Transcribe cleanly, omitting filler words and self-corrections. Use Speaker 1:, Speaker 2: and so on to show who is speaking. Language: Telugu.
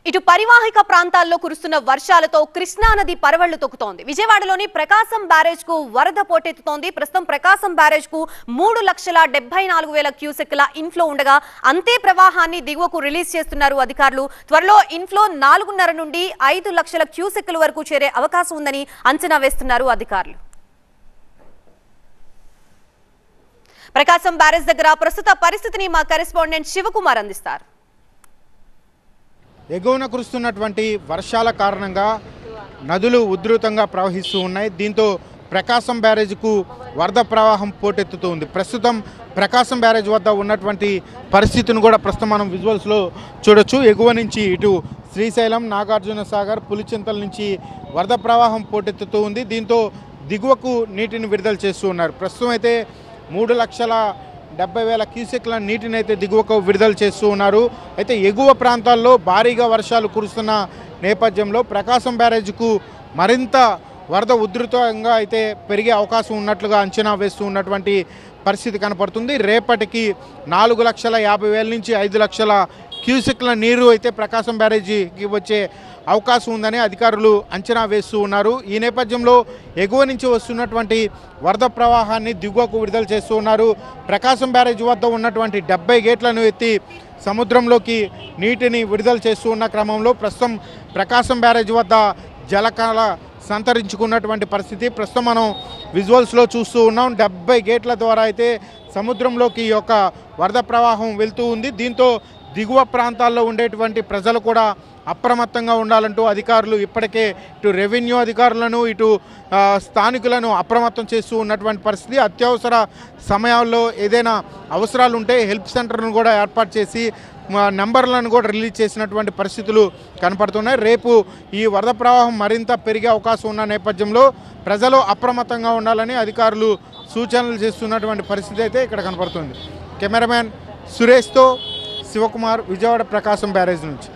Speaker 1: ఇటు పరివాహిక ప్రాంతాల్లో కురుస్తున్న వర్షాలతో కృష్ణా నది పరవళ్లు తొక్కుతోంది. విజయవాడలోని ప్రకాశం బ్యారేజ్ కు వరద పోటెత్తుతోంది. ప్రస్తుతం ప్రకాశం బ్యారేజ్ కు 3,74,000 క్యూసెక్ల ఇన్ఫ్లో ఉండగా అంతే ప్రవాహాన్ని దిగువకు రిలీజ్ చేస్తున్నారు అధికారులు. త్వరలో ఇన్ఫ్లో 4.5 నుండి 5 లక్షల క్యూసెక్ల వరకు చేరే అవకాశం ఉందని అంచనా వేస్తున్నారు అధికారులు. ప్రకాశం బ్యారేజ్ దగ్గర ప్రస్తుత పరిస్థితిని మా కరెస్పాండెంట్ శివకుమార్ అందిస్తారు.
Speaker 2: ఎగువన కురుస్తున్నటువంటి వర్షాల కారణంగా నదులు ఉధృతంగా ప్రవహిస్తూ ఉన్నాయి. దీంతో ప్రకాశం బ్యారేజ్కు వరద ప్రవాహం పోటెత్తుతుంది. ప్రస్తుతం ప్రకాశం బ్యారేజ్ వద్ద ఉన్నటువంటి పరిస్థితిని కూడా ప్రస్తుతం మనం విజువల్స్లో చూడొచ్చు. ఎగువ నుంచి ఇటు శ్రీశైలం, నాగార్జున సాగర్, పులిచింతల నుంచి వరద ప్రవాహం పోటెత్తుతూ ఉంది. దీంతో దిగువకు నీటిని విడుదల చేస్తూ ఉన్నారు. ప్రస్తుతం అయితే 3,70,000 క్యూసెక్ల నీటిని అయితే దిగువకు విడుదల చేస్తూ ఉన్నారు. అయితే ఎగువ ప్రాంతాల్లో భారీగా వర్షాలు కురుస్తున్న నేపథ్యంలో ప్రకాశం బ్యారేజ్కు మరింత వరద ఉధృతంగా అయితే పెరిగే అవకాశం ఉన్నట్లుగా అంచనా వేస్తూ ఉన్నటువంటి పరిస్థితి కనపడుతుంది. రేపటికి 4,50,000 నుంచి 5 లక్షల క్యూసెక్ల నీరు అయితే ప్రకాశం బ్యారేజీకి వచ్చే అవకాశం ఉందని అధికారులు అంచనా వేస్తూ ఉన్నారు. ఈ నేపథ్యంలో ఎగువ నుంచి వస్తున్నటువంటి వరద ప్రవాహాన్ని దిగువకు విడుదల చేస్తూ ఉన్నారు. ప్రకాశం బ్యారేజ్ వద్ద ఉన్నటువంటి 70 గేట్లను ఎత్తి సముద్రంలోకి నీటిని విడుదల చేస్తూ ఉన్న క్రమంలో ప్రస్తుతం ప్రకాశం బ్యారేజ్ వద్ద జలకాల సంతరించుకున్నటువంటి పరిస్థితి ప్రస్తుతం మనం విజువల్స్లో చూస్తూ ఉన్నాం. 70 గేట్ల ద్వారా అయితే సముద్రంలోకి ఈ యొక్క వరద ప్రవాహం వెళ్తూ ఉంది. దీంతో దిగువ ప్రాంతాల్లో ఉండేటువంటి ప్రజలు కూడా అప్రమత్తంగా ఉండాలంటూ అధికారులు ఇప్పటికే ఇటు రెవెన్యూ అధికారులను ఇటు స్థానికులను అప్రమత్తం చేస్తూ ఉన్నటువంటి పరిస్థితి. అత్యవసర సమయాల్లో ఏదైనా అవసరాలు ఉంటే హెల్ప్ సెంటర్ను కూడా ఏర్పాటు చేసి నెంబర్లను కూడా రిలీజ్ చేసినటువంటి పరిస్థితులు కనపడుతున్నాయి. రేపు ఈ వరద ప్రవాహం మరింత పెరిగే అవకాశం ఉన్న నేపథ్యంలో ప్రజలు అప్రమత్తంగా ఉండాలని అధికారులు సూచనలు చేస్తున్నటువంటి పరిస్థితి అయితే ఇక్కడ కనపడుతుంది. కెమెరామ్యాన్ సురేష్తో శివకుమార్, విజయవాడ ప్రకాశం బ్యారేజ్ నుంచి.